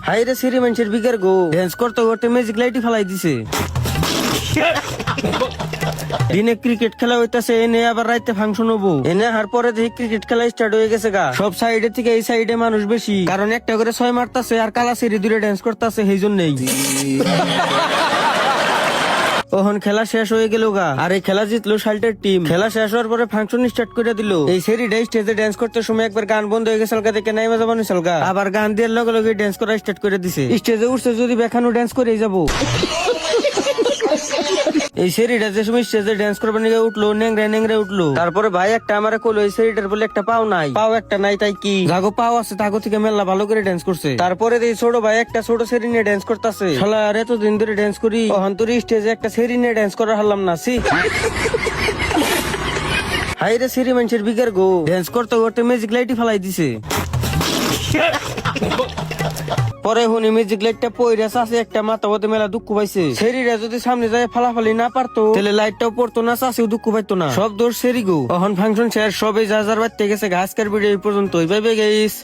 High রে সিরি মানুষের বিকার গো dance করতে করতে ম্যাজিক লাইটই ফেলাই দিছে। দিনে ক্রিকেট খেলা হইতাছে, এনে আবার রাইতে ফাংশন হবো, এনে হার পরে দেখি ক্রিকেট খেলা স্টার্ট হয়ে গেছে গা। সব সাইডে থেকে এই সাইডে মানুষ বেশি, কারণ একটা করে 6 মারতাছে আর কালা সিরি দূরে ড্যান্স করতেছে, সেই জন্যই। ওহন খেলা শেষ হয়ে গেল গা, আর এই খেলা জিতলো শাল্টের টিম। খেলা শেষ হওয়ার পরে ফাংশন স্টার্ট করে দিল। এই সেরিটা স্টেজে ড্যান্স করতে সময় একবার গান বন্ধ হয়ে গেছে, দেখে নাই মজা বানিয়েছে, আবার গান দিয়ে লগে লগে ড্যান্স করা স্টার্ট করে দিছে। স্টেজে উঠছে যদি বেখানো ড্যান্স করেই যাবো। এই সেরিটা যে সময় স্টেজে ড্যান্স করবে নিয়ে উঠলো, নেংরা নেংরা উঠলো। তারপরে ভাই একটা আমারে কইলো এই সেরিটার বলে একটা পাও নাই, পাও একটা নাই তাই কি, যাগো পাও আছে তাগো থেকে মেলা ভালো করে ড্যান্স করছে। তারপরে এই ছোট ভাই একটা ছোট সেরি নিয়ে ড্যান্স করতেছে। শালা আর এতদিন ধরে ড্যান্স করি, অহন্তরি স্টেজে একটা সেরি নিয়ে ড্যান্স করা হারলাম না। সি হাই রে সেরি মানুষের বিকার গো ড্যান্স করতে করতে ম্যাজিক লাইটই ফেলাই দিছে। পরে হুনি মিউজিক লাইটটা পয়রা চাষে একটা মাথা হতে মেলা দুঃখ পাইছে। সেরিরা যদি সামনে যায় ফালাফালি না পারতো, তাহলে লাইটটাও পড়তো না, চাষেও দুঃখ পাইতো না। সব দোষ সেরি গো। এখন ফাংশন শেষ, সবে যা যার বাড়তে গেছে। আজকের ভিডিও এই পর্যন্ত, বাই বাই গাইস।